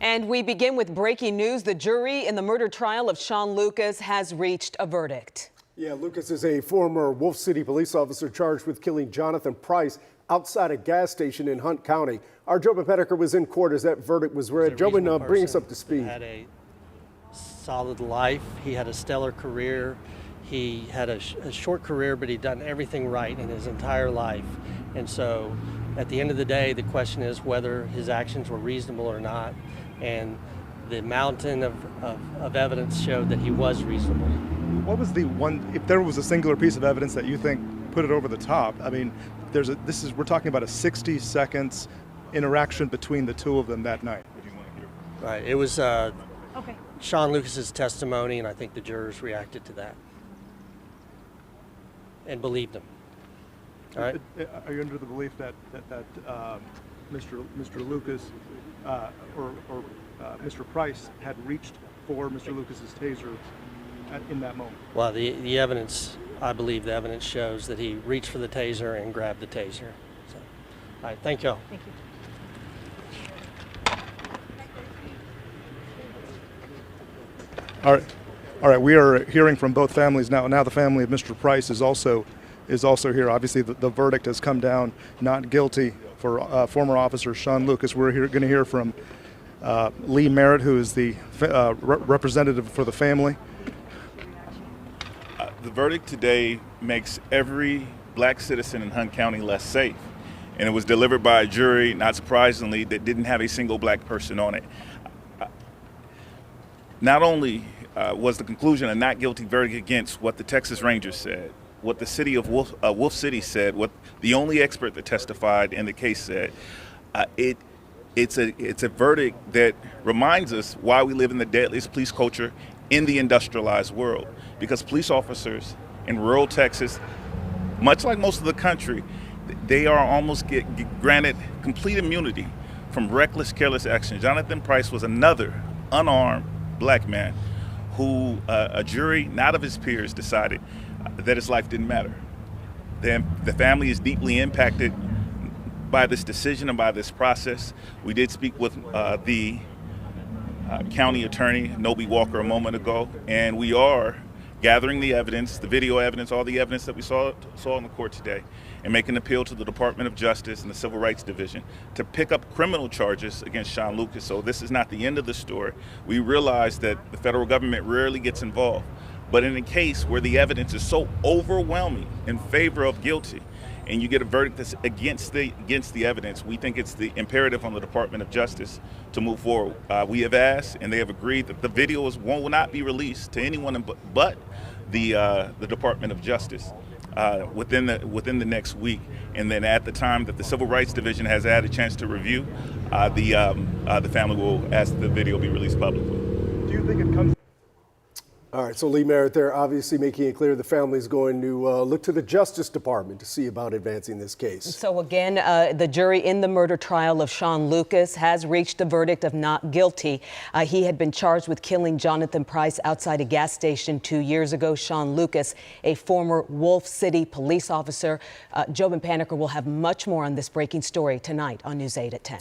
And we begin with breaking news. The jury in the murder trial of Sean Lucas has reached a verdict. Yeah, Lucas is a former Wolfe City police officer charged with killing Jonathan Price outside a gas station in Hunt County. Our Jobin Pettiker was in court as that verdict was read. Jobin, bring us up to speed. He had a solid life. He had a stellar career. He had a short career, but he'd done everything right in his entire life. And so at the end of the day, the question is whether his actions were reasonable or not. And the mountain of evidence showed that he was reasonable. What was the one, if there was a singular piece of evidence that you think put it over the top? I mean, we're talking about a 60 seconds interaction between the two of them that night. What do you want to hear? Right, it was Sean Lucas's testimony, and I think the jurors reacted to that and believed him. All right. Are you under the belief that Mr. Lucas or Mr. Price had reached for Mr. Lucas's taser in that moment? Well, the evidence, I believe the evidence shows that he reached for the taser and grabbed the taser. So, all right, thank you all. Thank you. All right. We are hearing from both families now. Now the family of Mr. Price is also here. Obviously, the verdict has come down not guilty for former officer Sean Lucas. We're going to hear from Lee Merritt, who is the representative for the family. The verdict today makes every black citizen in Hunt County less safe. And it was delivered by a jury, not surprisingly, that didn't have a single black person on it. Not only was the conclusion a not guilty verdict against what the Texas Rangers said, what the city of Wolfe City said, what the only expert that testified in the case said, it's a verdict that reminds us why we live in the deadliest police culture in the industrialized world. Because police officers in rural Texas, much like most of the country, they are almost granted complete immunity from reckless, careless action. Jonathan Price was another unarmed black man who a jury, not of his peers, decided that his life didn't matter. The family is deeply impacted by this decision and by this process. We did speak with the county attorney, Nobi Walker, a moment ago, and we are gathering the evidence, the video evidence, all the evidence that we saw in the court today, and make an appeal to the Department of Justice and the Civil Rights Division to pick up criminal charges against Sean Lucas. So this is not the end of the story. We realize that the federal government rarely gets involved, but in a case where the evidence is so overwhelming in favor of guilty, and you get a verdict that's against the evidence, we think it's the imperative on the Department of Justice to move forward. We have asked, and they have agreed, that the videos will not be released to anyone but the Department of Justice within the next week. And then at the time that the Civil Rights Division has had a chance to review, the family will ask that the video be released publicly. Do you think it comes? All right, so Lee Merritt there obviously making it clear the family is going to look to the Justice Department to see about advancing this case. So again, the jury in the murder trial of Sean Lucas has reached a verdict of not guilty. He had been charged with killing Jonathan Price outside a gas station 2 years ago. Sean Lucas, a former Wolfe City police officer. Jobin Pettiker will have much more on this breaking story tonight on News 8 at 10.